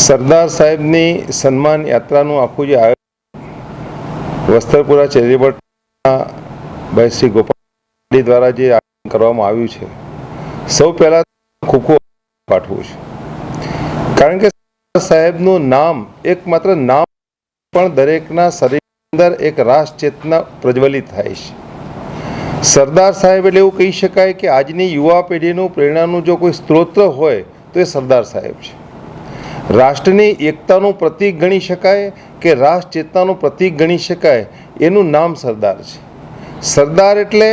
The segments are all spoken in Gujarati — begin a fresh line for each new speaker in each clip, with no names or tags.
સરદાર સાહેબની સન્માન યાત્રાનું આખું જે આયોજન વસ્ત્રપુરા ચેરિટેબલ ભાઈ શ્રી ગોપાલ દ્વારા જે આયોજન કરવામાં આવ્યું છે, સૌ પહેલા ખૂબ ખૂબ પાઠવું છું, કારણ કે સરદાર સાહેબનું નામ એકમાત્ર નામ પણ દરેકના શરીર અંદર એક રાષ્ટ્ર ચેતના પ્રજ્વલિત થાય છે. સરદાર સાહેબ એટલે એવું કહી શકાય કે આજની યુવા પેઢીનું પ્રેરણાનું જો કોઈ સ્ત્રોત હોય તો એ સરદાર સાહેબ છે. રાષ્ટ્રની એકતાનું પ્રતીક ગણી શકાય કે રાષ્ટ્ર ચેતનાનું પ્રતીક ગણી શકાય, એનું નામ સરદાર છે. સરદાર એટલે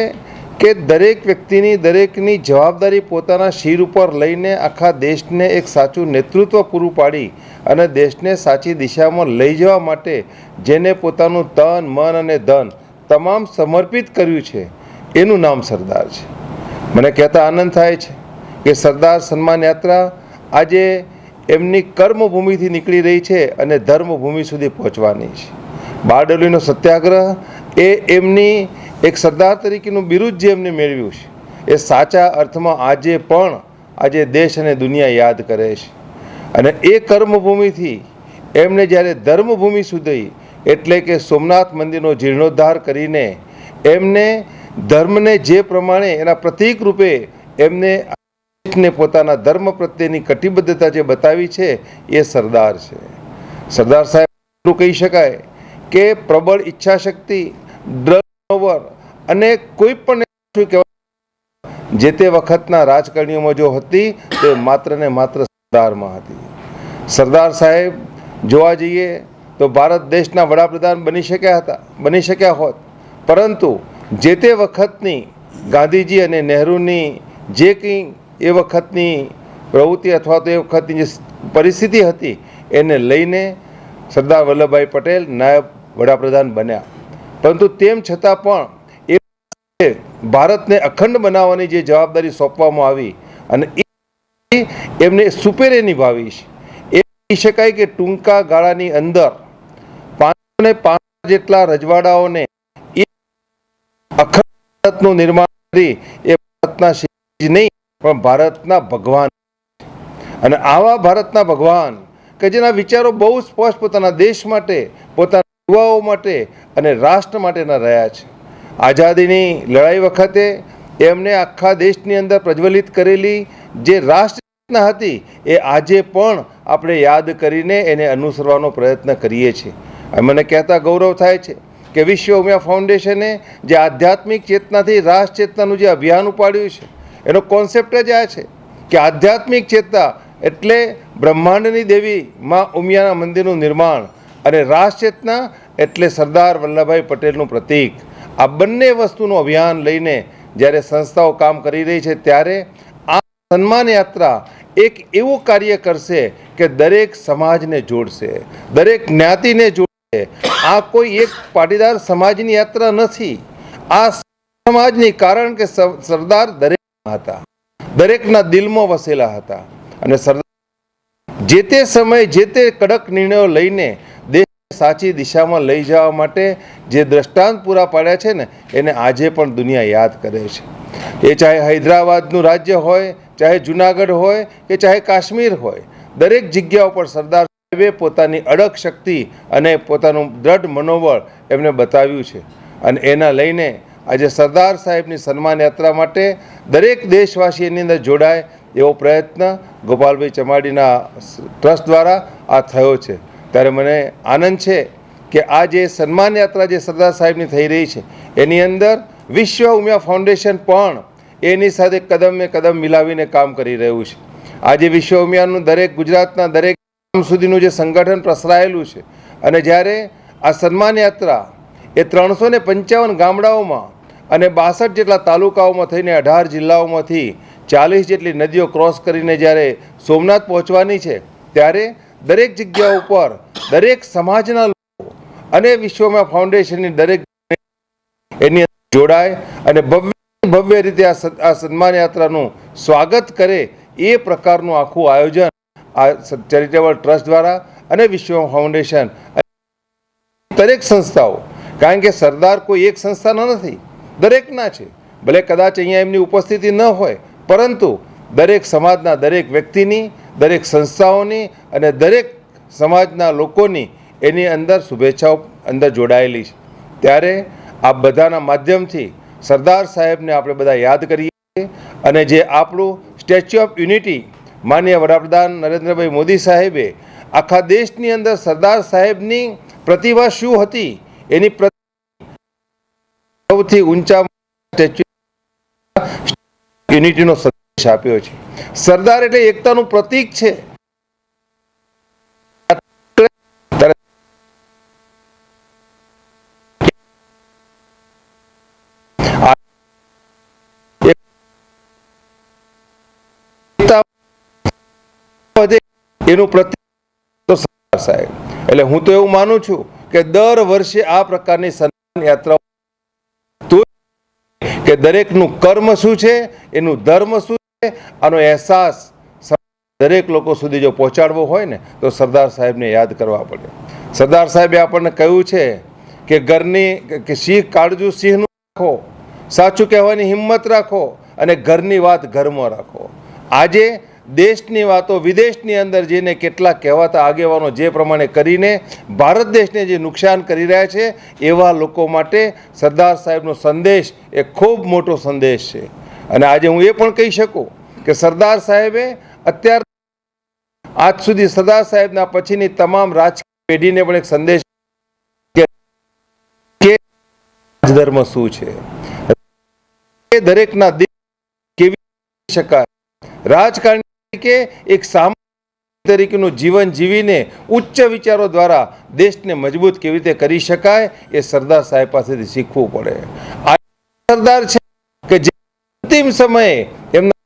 કે દરેક વ્યક્તિની દરેકની જવાબદારી પોતાના શિર ઉપર લઈને આખા દેશને એક સાચું નેતૃત્વ પૂરું પાડી અને દેશને સાચી દિશામાં લઈ જવા માટે જેને પોતાનું તન મન અને ધન તમામ સમર્પિત કર્યું છે, એનું નામ સરદાર છે. મને કહેતા આનંદ થાય છે કે સરદાર સન્માન યાત્રા આજે એમની કર્મભૂમિથી નીકળી રહી છે અને ધર્મભૂમિ સુધી પહોંચવાની છે. બારડોલીનો સત્યાગ્રહ એ એમની એક સરદાર તરીકેનું બિરુદ જે એમને મેળવ્યું છે, એ સાચા અર્થમાં આજે દેશ અને દુનિયા યાદ કરે છે. અને એ કર્મભૂમિથી એમણે જ્યારે ધર્મભૂમિ સુધી એટલે કે સોમનાથ મંદિરનો જીર્ણોદ્ધાર કરીને એમને ધર્મને જે પ્રમાણે એના પ્રતીક રૂપે એમને પોતાના ધર્મ પ્રત્યેની કટિબદ્ધતા જે બતાવી છે, એ સરદાર છે. સરદાર સાહેબ એટલું કહી શકાય કે પ્રબળ ઈચ્છા શક્તિ, અને કોઈ પણ જે તે વખતના રાજકારણીઓમાં જો હતી તે માત્ર ને માત્ર સરદારમાં હતી. સરદાર સાહેબ જોવા જઈએ તો ભારત દેશના વડાપ્રધાન બની શક્યા હોત, પરંતુ જે તે વખતની ગાંધીજી અને નહેરુની જે કંઈ એ વખતની પ્રવૃત્તિ અથવા તો એ વખતની જે પરિસ્થિતિ હતી એને લઈને સરદાર વલ્લભભાઈ પટેલ નાયબ વડાપ્રધાન બન્યા. પરંતુ તેમ છતાં પણ એ ભારતને અખંડ બનાવવાની જે જવાબદારી સોંપવામાં આવી અને એમને સુપેરે નિભાવી છે. એ કહી શકાય કે ટૂંકા ગાળાની અંદર 505 જેટલા રજવાડાઓને અખંડ ભારતનું નિર્માણ કરી એ ભારતના જ નહીં પણ ભારતના ભગવાન. અને આવા ભારતના ભગવાન કે જેના વિચારો બહુ સ્પષ્ટ પોતાના દેશ માટે, પોતાના યુવાઓ માટે અને રાષ્ટ્ર માટેના રહ્યા છે. આઝાદીની લડાઈ વખતે એમને આખા દેશની અંદર પ્રજ્વલિત કરેલી જે રાષ્ટ્ર હતી એ આજે પણ આપણે યાદ કરીને એને અનુસરવાનો પ્રયત્ન કરીએ છીએ. મને કહેતા ગૌરવ થાય છે કે વિશ્વ ઉમિયા ફાઉન્ડેશને જે આધ્યાત્મિક ચેતનાથી રાષ્ટ્ર ચેતનાનું જે અભિયાન ઉપાડ્યું છે, એનો કોન્સેપ્ટ જ આ છે કે આધ્યાત્મિક ચેતના એટલે બ્રહ્માંડની દેવી માં ઉમિયાના મંદિરનું નિર્માણ અને રાષ્ટ્ર ચેતના એટલે સરદાર વલ્લભભાઈ પટેલનું પ્રતીક. આ બંને વસ્તુનું અભિયાન લઈને જ્યારે સંસ્થાઓ કામ કરી રહી છે, ત્યારે આ સન્માન યાત્રા એક એવું કાર્ય કરશે કે દરેક સમાજને જોડશે, દરેક જ્ઞાતિને જોડશે. આ કોઈ એક પાટીદાર સમાજની યાત્રા નથી, આ સમાજની, કારણ કે સરદાર દરેકના હતા, દરેકના દિલમાં વસેલા હતા. અને સરદાર જે તે સમયે જે તે કડક નિર્ણયો લઈને સાચી દિશામાં લઈ જવા માટે જે દ્રષ્ટાંત પૂરા પાડ્યા છે ને, એને આજે પણ દુનિયા યાદ કરે છે. એ ચાહે હૈદરાબાદનું રાજ્ય હોય, ચાહે જુનાગઢ હોય કે ચાહે કાશ્મીર હોય, દરેક જગ્યા ઉપર સરદાર સાહેબે પોતાની અડગ શક્તિ અને પોતાનું દ્રઢ મનોબળ એમને બતાવ્યું છે. અને એના લઈને આજે સરદાર સાહેબની સન્માન યાત્રા માટે દરેક દેશવાસી એની અંદર જોડાય એવો પ્રયત્ન ગોપાલભાઈ ચમાડીના ટ્રસ્ટ દ્વારા આ થયો છે. ત્યારે મને આનંદ છે કે આ જે સન્માન યાત્રા જે સરદાર સાહેબની થઈ રહી છે, એની અંદર વિશ્વ ઉમિયા ફાઉન્ડેશન પણ એની સાથે કદમે કદમ મિલાવીને કામ કરી રહ્યું છે. આજે વિશ્વ ઉમિયાનું દરેક ગુજરાતના દરેક ગામ સુધીનું જે સંગઠન પ્રસરાયેલું છે, અને જ્યારે આ સન્માન યાત્રા એ 355 ગામડાઓમાં અને 62 જેટલા તાલુકાઓમાં થઈને 18 જિલ્લાઓમાંથી 40 જેટલી નદીઓ ક્રોસ કરીને જ્યારે સોમનાથ પહોંચવાની છે, ત્યારે દરેક જગ્યા ઉપર દરેક સમાજના લોકો અને વિશ્વમાં ફાઉન્ડેશનની દરેક એની જોડાય અને ભવ્ય રીતે આ સન્માન યાત્રાનું સ્વાગત કરે, એ પ્રકારનું આખું આયોજન આ ચેરિટેબલ ટ્રસ્ટ દ્વારા અને વિશ્વ ફાઉન્ડેશન દરેક સંસ્થાઓ, કારણ કે સરદાર કોઈ એક સંસ્થાના નથી, દરેકના છે. ભલે કદાચ અહીંયા એમની ઉપસ્થિતિ ન હોય, પરંતુ દરેક સમાજના દરેક વ્યક્તિની, દરેક સંસ્થાઓની અને દરેક સમાજના લોકોની એની અંદર શુભેચ્છાઓ અંદર જોડાયેલી છે. ત્યારે આ બધાના માધ્યમથી સરદાર સાહેબને આપણે બધા યાદ કરીએ અને જે આપણું સ્ટેચ્યુ ઓફ યુનિટી માનનીય વડાપ્રધાન નરેન્દ્રભાઈ મોદી સાહેબે આખા દેશની અંદર સરદાર સાહેબની પ્રતિભા શું હતી એની સૌથી ઊંચા સ્ટેચ્યુ યુનિટીનો સંદેશ આપ્યો છે. સરદાર એટલે એકતાનું પ્રતીક છે. એનું પ્રતીક તો સરદાર સાહેબ. એટલે હું તો એવું માનું છું કે દર વર્ષે આ પ્રકારની સન્માન યાત્રાઓ કે દરેકનું કર્મ શું છે, એનું ધર્મ શું છે, આનો અહેસાસ દરેક લોકો સુધી જો પહોંચાડવો હોય ને તો સરદાર સાહેબને યાદ કરવા પડે. સરદાર સાહેબે આપણને કહ્યું છે કે ઘરની કે સિંહ કાળજું સિંહનું રાખો, સાચું કહેવાની હિંમત રાખો અને ઘરની વાત ઘરમાં રાખો. આજે દેશની વાતો વિદેશની અંદર જઈને કેટલાક કહેવાતા આગેવાનો જે પ્રમાણે કરીને ભારત દેશને જે નુકસાન કરી રહ્યા છે, એવા લોકો માટે સરદાર સાહેબનો સંદેશ એ ખૂબ મોટો સંદેશ છે. અને આજે હું એ પણ કહી શકું કે સરદાર સાહેબે અત્યાર આજ સુધી સરદાર સાહેબના પછીની તમામ રાજકીય પેઢીને પણ એક સંદેશ કે ધર્મ શું છે, દરેકના દિલ કેવી શકાય, રાજકારણી કે એક સામાન્ય તરીકેનું જીવન જીવીને ઉચ્ચ વિચારો દ્વારા દેશને મજબૂત કેવી રીતે કરી શકાય એ સરદાર સાહેબ પાસેથી શીખવું પડે. આ સરદાર છે કે જે અંતિમ સમયે એમના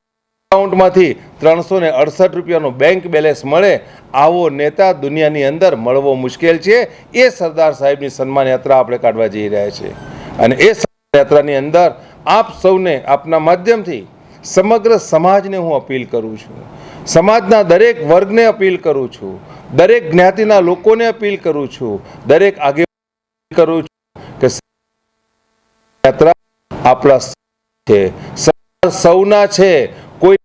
એકાઉન્ટમાંથી 368 રૂપિયાનો બેંક બેલેન્સ મળે, આવો નેતા દુનિયાની અંદર મળવો મુશ્કેલ છે. એ સરદાર સાહેબની સન્માન યાત્રા આપણે કાઢવા જઈ રહ્યા છીએ. અને એ સન્માન યાત્રાની અંદર આપ સૌને આપના માધ્યમથી સમગ્ર સમાજને હું અપીલ કરું છું, સમાજના દરેક વર્ગને અપીલ કરું છું, દરેક જ્ઞાતિના લોકોને અપીલ કરું છું, દરેક આગેવાન કરું છું કે યાત્રા આપણા છે, સૌના છે, કોઈ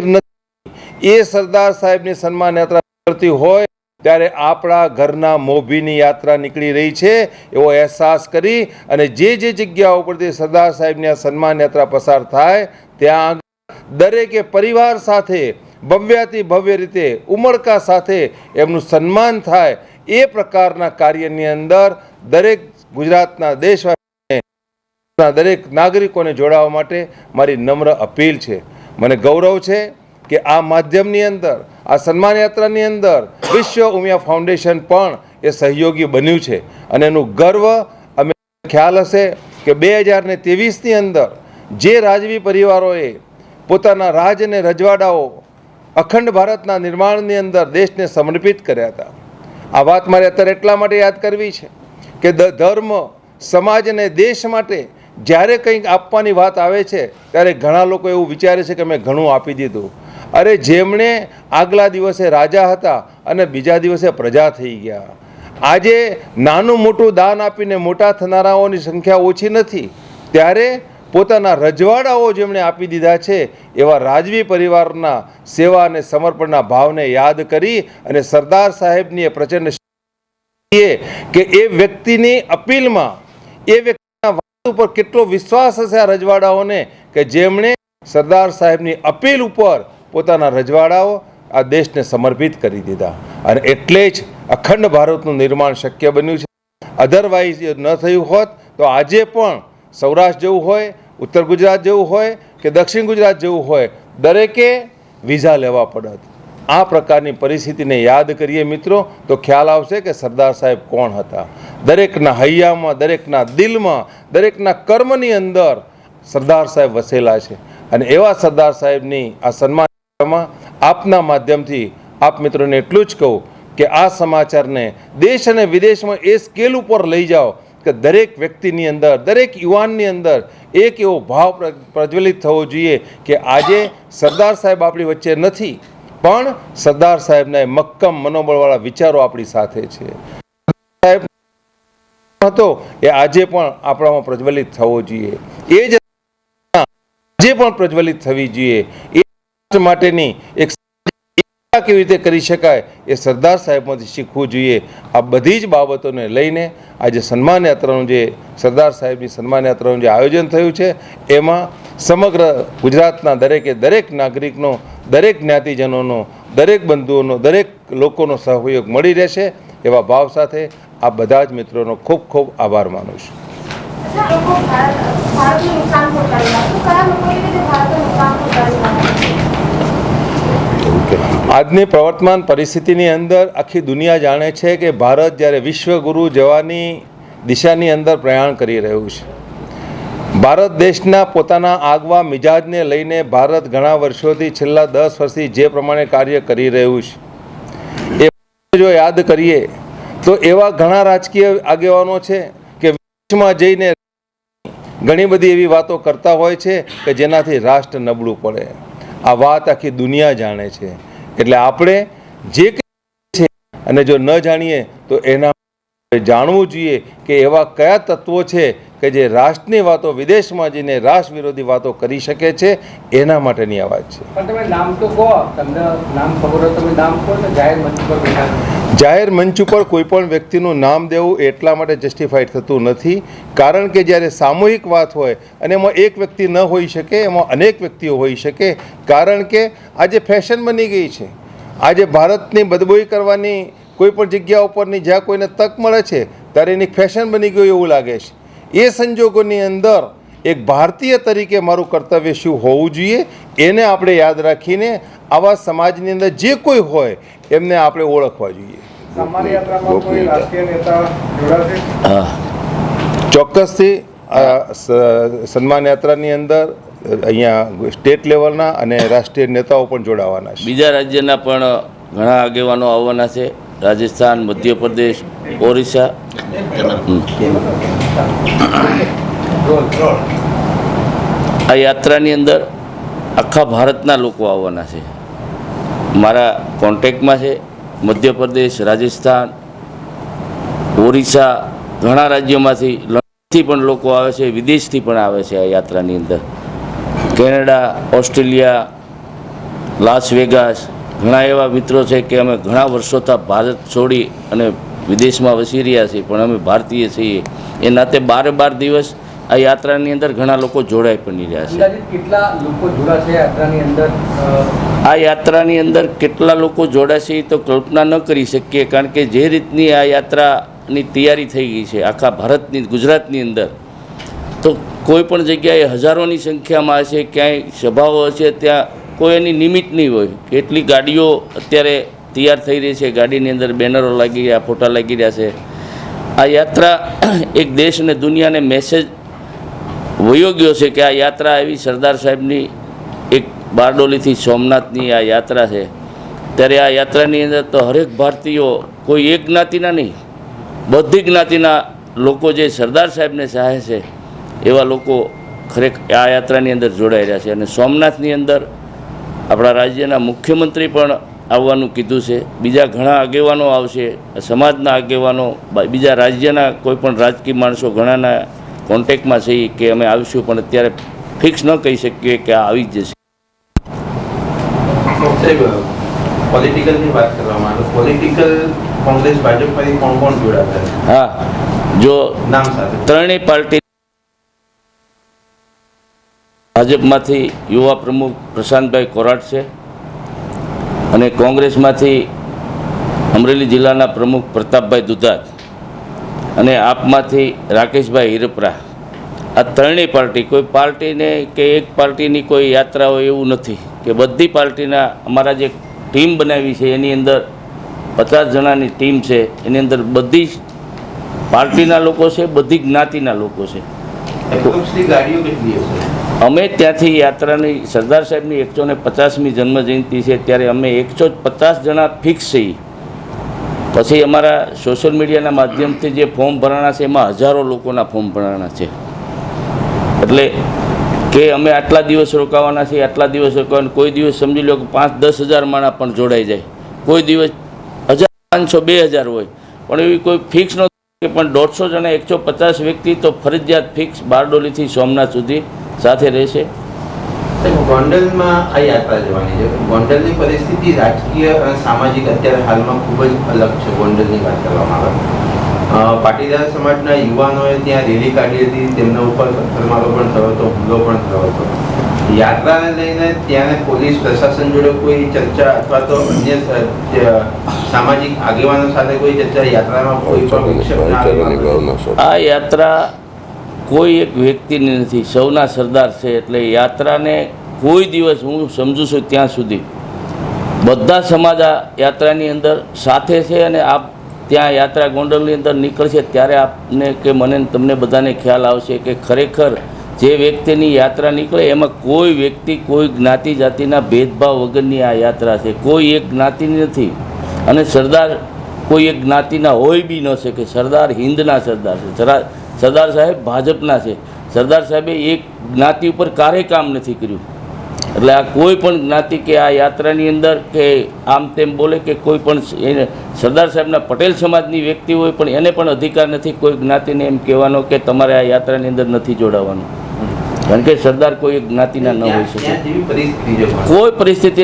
નથી. એ સરદાર સાહેબની સન્માન યાત્રા કરતી હોય ત્યારે આપણા ઘરના મોભીની યાત્રા નીકળી રહી છે એવો અહેસાસ કરી અને જે જગ્યાઓ પરથી સરદાર સાહેબની આ સન્માન યાત્રા પસાર થાય ત્યાં દરેકે પરિવાર સાથે ભવ્યાથી ભવ્ય રીતે ઉમળકા સાથે એમનું સન્માન થાય એ પ્રકારના કાર્યની અંદર દરેક ગુજરાતના દેશવાસીઓને દરેક નાગરિકોને જોડાવા માટે મારી નમ્ર અપીલ છે. મને ગૌરવ છે કે આ માધ્યમની અંદર આ સન્માન યાત્રાની અંદર વિશ્વ ઉમિયા ફાઉન્ડેશન પણ એ સહયોગી બન્યું છે અને એનું ગર્વ અમે ખ્યાલ હશે કે 2023ની અંદર જે રાજવી પરિવારોએ પોતાના રાજ અને રજવાડાઓ અખંડ ભારતના નિર્માણની અંદર દેશને સમર્પિત કર્યા હતા. આ વાત મારે અત્યારે એટલા માટે યાદ કરવી છે કે ધર્મ, સમાજ અને દેશ માટે જ્યારે કંઈક આપવાની વાત આવે છે ત્યારે ઘણા લોકો એવું વિચારે છે કે મેં ઘણું આપી દીધું. અરે જેમણે આગલા દિવસે રાજા હતા અને બીજા દિવસે પ્રજા થઈ ગયા. આજે નાનું મોટું દાન આપીને મોટા થનારાઓની સંખ્યા ઓછી નથી, ત્યારે પોતાના રજવાડાઓ જેમણે આપી દીધા છે એવા રાજવી પરિવારના સેવા અને સમર્પણના ભાવને યાદ કરી અને સરદાર સાહેબની એ પ્રચંડ કે એ વ્યક્તિની અપીલમાં એ વ્યક્તિના વાત ઉપર કેટલો વિશ્વાસ હશે આ રજવાડાઓને કે જેમણે સરદાર સાહેબની અપીલ ઉપર પોતાના રજવાડાઓ આ દેશને સમર્પિત કરી દીધા. અને એટલે જ અખંડ ભારતનું નિર્માણ શક્ય બન્યું છે. અધરવાઇઝ ન થયું હોત તો આજે પણ સૌરાષ્ટ્ર જવું હોય, ઉત્તર ગુજરાત જવું હોય કે દક્ષિણ ગુજરાત જવું હોય, દરેકે વિઝા લેવા પડત. આ પ્રકારની પરિસ્થિતિને યાદ કરીએ મિત્રો તો ખ્યાલ આવશે કે સરદાર સાહેબ કોણ હતા. દરેકના હૈયામાં, દરેકના દિલમાં, દરેકના કર્મની અંદર સરદાર સાહેબ વસેલા છે. અને એવા સરદાર સાહેબની આ સન્માનમાં આપના માધ્યમથી આપ મિત્રોને એટલું જ કહું કે આ સમાચારને દેશ અને વિદેશમાં એ સ્કેલ ઉપર લઈ જાઓ કે દરેક વ્યક્તિની અંદર, દરેક યુવાનની અંદર એક એવો ભાવ પ્રજ્વલિત થવો જોઈએ કે આજે સરદાર સાહેબ આપણી વચ્ચે નથી, પણ સરદાર સાહેબના મક્કમ મનોબળવાળા વિચારો આપણી સાથે છે. સાહેબ હતો એ આજે પણ આપણામાં પ્રજ્વલિત થવો જોઈએ. એ જ જે પણ પ્રજ્વલિત થવી જોઈએ એ રાષ્ટ્ર માટેની એક કેવી રીતે કરી શકાય એ સરદાર સાહેબમાંથી શીખવું જોઈએ. આ બધી જ બાબતોને લઈને આજે સન્માન યાત્રાનું જે સરદાર સાહેબની સન્માન યાત્રાનું જે આયોજન થયું છે એમાં સમગ્ર ગુજરાતના દરેક નાગરિકનો, દરેક જ્ઞાતિજનોનો, દરેક બંધુઓનો, દરેક લોકોનો સહયોગ મળી રહેશે એવા ભાવ સાથે આ બધા જ મિત્રોનો ખૂબ ખૂબ આભાર માનું છું. આજની પ્રવર્તમાન પરિસ્થિતિની અંદર આખી દુનિયા જાણે છે કે ભારત જ્યારે વિશ્વગુરુ જવાની દિશાની અંદર પ્રયાણ કરી રહ્યું છે. ભારત દેશના પોતાના આગવા મિજાજને લઈને ભારત ઘણા વર્ષોથી છેલ્લા 10 વર્ષથી જે પ્રમાણે કાર્ય કરી રહ્યું છે એ જો યાદ કરીએ તો એવા ઘણા રાજકીય આગેવાનો છે કે વિદેશમાં જઈને ઘણી બધી એવી વાતો કરતા હોય છે કે જેનાથી રાષ્ટ્ર નબળું પડે. આ વાત આખી દુનિયા જાણે છે. એટલે આપણે જે છે અને જો ન જાણીએ તો એના જાણવું જોઈએ કે એવા કયા તત્વો છે કે જે રાષ્ટ્રની વાતો વિદેશમાં જઈને રાષ્ટ્ર વિરોધી વાતો કરી શકે છે. એના માટેની આ વાત છે.
પણ તમે નામ તો કહો, તમને નામ ખબર હોય તમે નામ કહો ને.
જાહેર મંચ ઉપર કોઈ પણ વ્યક્તિનું નામ દેવું એટલા માટે જસ્ટિફાઈડ થતું નથી, કારણ કે જ્યારે સામૂહિક વાત હોય અને એમાં એક વ્યક્તિ ન હોઈ શકે, એમાં અનેક વ્યક્તિઓ હોઈ શકે. કારણ કે આજે ફેશન બની ગઈ છે. આજે ભારતની બદબોઈ કરવાની કોઈ પણ જગ્યા ઉપરની જ્યાં કોઈને તક મળે છે ત્યારે એની ફેશન બની ગયું એવું લાગે છે. એ સંજોગોની અંદર એક ભારતીય તરીકે મારું કર્તવ્ય શું હોવું જોઈએ એને આપણે યાદ રાખીને આવા સમાજની અંદર જે કોઈ હોય એમને આપણે ઓળખવા જોઈએ. ચોક્કસથી સન્માન યાત્રાની અંદર અહીંયા સ્ટેટ લેવલના અને રાષ્ટ્રીય નેતાઓ પણ જોડાવાના છે.
બીજા રાજ્યના પણ ઘણા આગેવાનો આવવાના છે. રાજસ્થાન, મધ્યપ્રદેશ, ઓરિસ્સા. આ યાત્રાની અંદર આખા ભારતના લોકો આવવાના છે. મારા કોન્ટેક્ટમાં છે. મધ્યપ્રદેશ, રાજસ્થાન, ઓરિસ્સા, ઘણા રાજ્યોમાંથી, લંડનથી પણ લોકો આવે છે, વિદેશથી પણ આવે છે આ યાત્રાની અંદર. કેનેડા, ઓસ્ટ્રેલિયા, લાસ વેગાસ, ઘણા એવા મિત્રો છે કે અમે ઘણા વર્ષોથી ભારત છોડી અને વિદેશમાં વસી રહ્યા છીએ, પણ અમે ભારતીય છીએ એ નાતે 12 દિવસ આ યાત્રાની અંદર ઘણા લોકો જોડાઈ પણ રહ્યા છે.
કેટલા લોકો જોડાશે યાત્રાની અંદર?
આ યાત્રાની અંદર કેટલા લોકો જોડાશે એ તો કલ્પના ન કરી શકીએ, કારણ કે જે રીતની આ યાત્રાની તૈયારી થઈ ગઈ છે આખા ભારતની, ગુજરાતની અંદર, તો કોઈ પણ જગ્યાએ હજારોની સંખ્યામાં હશે, ક્યાંય સભાઓ હશે, ત્યાં કોઈ એની નિમિત્ત નહીં હોય. કેટલી ગાડીઓ અત્યારે તૈયાર થઈ રહી છે, ગાડીની અંદર બેનરો લાગી રહ્યા, ફોટા લાગી રહ્યા છે. આ યાત્રા એક દેશ અને દુનિયાને મેસેજ વયો ગયો છે કે આ યાત્રા એવી સરદાર સાહેબની એક બારડોલીથી સોમનાથની આ યાત્રા છે. ત્યારે આ યાત્રાની અંદર તો હરેક ભારતીયો, કોઈ એક જ્ઞાતિના નહીં, બધી જ્ઞાતિના લોકો જે સરદાર સાહેબને ચાહે છે એવા લોકો ખરેખર આ યાત્રાની અંદર જોડાઈ રહ્યા છે. અને સોમનાથની અંદર આપણા રાજ્યના મુખ્યમંત્રી પણ આવવાનું કીધું છે. બીજા ઘણા આગેવાનો આવશે, સમાજના આગેવાનો, બીજા રાજ્યના કોઈ પણ રાજકીય માણસો ઘણાના કોન્ટેક્ટમાં છે કે અમે આવીશું, પણ અત્યારે ફિક્સ ન કહી શકીએ કે આ આવી જ જશે.
પોલિટિકલની વાત કરવામાં આવે, પોલિટિકલ કોંગ્રેસ, ભાજપમાંથી કોણ કોણ જોડાતા?
હા, જો
નામ સાથે
ત્રણેય પાર્ટી, ભાજપમાંથી યુવા પ્રમુખ પ્રશાંતભાઈ કોરાટ છે, અને કોંગ્રેસમાંથી અમરેલી જિલ્લાના પ્રમુખ પ્રતાપભાઈ દુધાત, અને આપમાંથી રાકેશભાઈ હિરપરા. આ ત્રણેય પાર્ટી, કોઈ પાર્ટીને કે એક પાર્ટીની કોઈ યાત્રા હોય એવું નથી કે બધી પાર્ટીના, અમારા જે ટીમ બનાવી છે એની અંદર 50 જણાની ટીમ છે. એની અંદર બધી પાર્ટીના લોકો છે, બધી જ્ઞાતિના લોકો છે.
ગાડીઓ કેટલી હશે?
અમે ત્યાંથી યાત્રાની, સરદાર સાહેબની 150મી જન્મજયંતિ છે ત્યારે અમે 150 જણા ફિક્સ છીએ. પછી અમારા સોશિયલ મીડિયાના માધ્યમથી જે ફોર્મ ભરાણા છે એમાં હજારો લોકોના ફોર્મ ભરાણા છે. એટલે કે અમે આટલા દિવસ રોકાવાના છીએ, આટલા દિવસ રોકાવાના, કોઈ દિવસ સમજી લો કે 5-10 હજાર માણસ પણ જોડાઈ જાય, કોઈ દિવસ 1500-2000 હોય, પણ એવી કોઈ ફિક્સ નથી. પણ 150 જણા, 150 વ્યક્તિ તો ફરજિયાત ફિક્સ બારડોલીથી સોમનાથ સુધી સાથે રહેશે.
ગોંડલમાં આ યાત્રા જવાની છે. ગોંડલની પરિસ્થિતિ રાજકીય અને સામાજિક અત્યારે હાલમાં ખૂબ જ અલગ છે. ગોંડલની વાત કરવામાં આવે, પાટીદાર સમાજના યુવાનોએ ત્યાં રેલી કાઢી હતી, તેમના ઉપર પથ્થરમારો પણ થયો હતો, હુમલો પણ થયો હતો. યાત્રાને લઈને ત્યાં પોલીસ પ્રશાસન જોડે કોઈ ચર્ચા અથવા તો અન્ય સામાજિક આગેવાનો સાથે કોઈ ચર્ચા યાત્રામાં કોઈ પણ વિક્ષેપ ના આવે?
આ યાત્રા કોઈ એક વ્યક્તિની નથી, સૌના સરદાર છે. એટલે યાત્રાને કોઈ દિવસ હું સમજુ છું ત્યાં સુધી બધા સમાજ આ યાત્રાની અંદર સાથે છે. અને આપ ત્યાં યાત્રા ગોંડલની અંદર નીકળશે ત્યારે આપને કે મને તમને બધાને ખ્યાલ આવશે કે ખરેખર જે વ્યક્તિની યાત્રા નીકળે એમાં કોઈ વ્યક્તિ કોઈ જ્ઞાતિ જાતિના ભેદભાવ વગરની આ યાત્રા છે. કોઈ એક જ્ઞાતિની નથી અને સરદાર કોઈ એક જ્ઞાતિના હોય બી ન શકે. સરદાર હિન્દના સરદાર છે. સરદાર સાહેબ ભાજપના છે. સરદાર સાહેબે એક જ્ઞાતિ ઉપર ક્યારેય કામ નથી કર્યું. એટલે આ કોઈ પણ જ્ઞાતિ કે આ યાત્રાની અંદર કે આમ તેમ બોલે કે કોઈ પણ એને સરદાર સાહેબના પટેલ સમાજની વ્યક્તિ હોય પણ એને પણ અધિકાર નથી કોઈ જ્ઞાતિને એમ કહેવાનો કે તમારે આ યાત્રાની અંદર નથી જોડાવાનું. કારણ કે સરદાર કોઈ એક જ્ઞાતિના ન હોઈ શકે. કોઈ પરિસ્થિતિ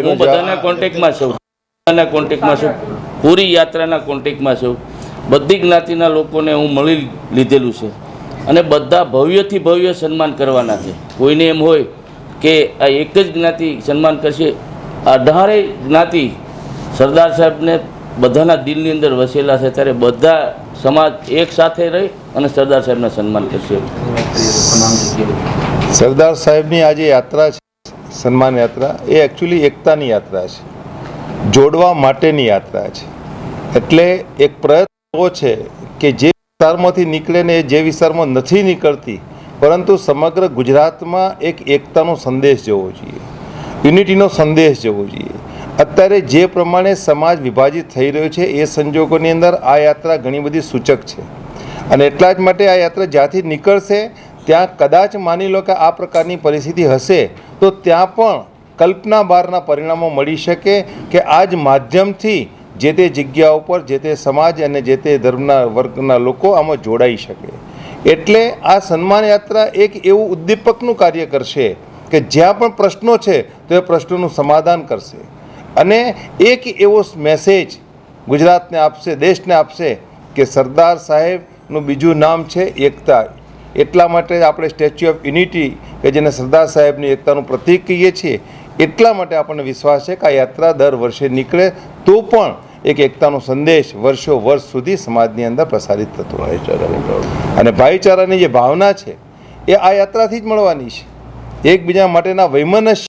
હું બધાના કોન્ટેક્ટમાં છું, બધાના કોન્ટેક્ટમાં છું, પૂરી યાત્રાના કોન્ટેક્ટમાં છું. બધી જ્ઞાતિના લોકોને હું મળી લીધેલું છે અને બધા ભવ્યથી ભવ્ય સન્માન કરવાના છે. કોઈને એમ હોય કે આ એક જ જ્ઞાતિ સન્માન કરશે, 18 જ્ઞાતિ સરદાર સાહેબને બધાના દિલની અંદર વસેલા છે. ત્યારે બધા સમાજ એક સાથે રહી અને સરદાર સાહેબના સન્માન કરશે.
સરદાર સાહેબની આ જે યાત્રા છે, સન્માન યાત્રા, એ એકચ્યુઅલી એકતાની યાત્રા છે, જોડવા માટેની યાત્રા છે. એટલે એક પ્રયત્ન એવો છે કે જે વિસ્તારમાંથી નીકળે ને એ જે વિસ્તારમાં નથી નીકળતી, પરંતુ સમગ્ર ગુજરાતમાં એક એકતાનો સંદેશ જવો જોઈએ, યુનિટીનો સંદેશ જવો જોઈએ. અત્યારે જે પ્રમાણે સમાજ વિભાજિત થઈ રહ્યો છે એ સંજોગોની અંદર આ યાત્રા ઘણી બધી સૂચક છે. અને એટલા જ માટે આ યાત્રા જ્યાંથી નીકળશે ત્યાં કદાચ માની લો કે આ પ્રકારની પરિસ્થિતિ હશે તો ત્યાં પણ કલ્પના બહારના પરિણામો મળી શકે કે આ જ માધ્યમથી જે તે જગ્યા ઉપર જે તે સમાજ અને જે તે ધર્મના વર્ગના લોકો આમાં જોડાઈ શકે. એટલે આ સન્માન યાત્રા એક એવું ઉદ્દીપકનું કાર્ય કરશે કે જ્યાં પણ પ્રશ્નો છે તો એ પ્રશ્નોનું સમાધાન કરશે અને એક એવો મેસેજ ગુજરાતને આપશે, દેશને આપશે કે સરદાર સાહેબનું બીજું નામ છે એકતા. એટલા માટે આપણે સ્ટેચ્યુ ઓફ યુનિટી કે જેને સરદાર સાહેબની એકતાનું પ્રતીક કહીએ છીએ, એટલા માટે આપણને વિશ્વાસ છે કે આ યાત્રા દર વર્ષે નીકળે તો પણ એક એકતાનો સંદેશ વર્ષો વર્ષ સુધી સમાજની અંદર પ્રસારિત થતો રહે છે. અને ભાઈચારાની જે ભાવના છે એ આ યાત્રાથી જ મળવાની છે. એકબીજા માટેના વૈમનસ્ય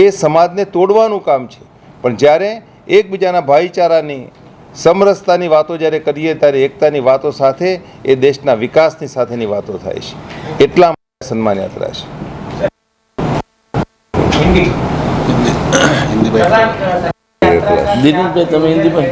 એ સમાજને તોડવાનું કામ છે, પણ જ્યારે એકબીજાના ભાઈચારાની સમરસતાની વાતો જ્યારે કરીએ ત્યારે એકતાની વાતો સાથે એ દેશના વિકાસની સાથેની વાતો થાય છે. એટલા માટે સન્માન યાત્રા છે.
દિનેશભાઈ તમે હિન્દીમાં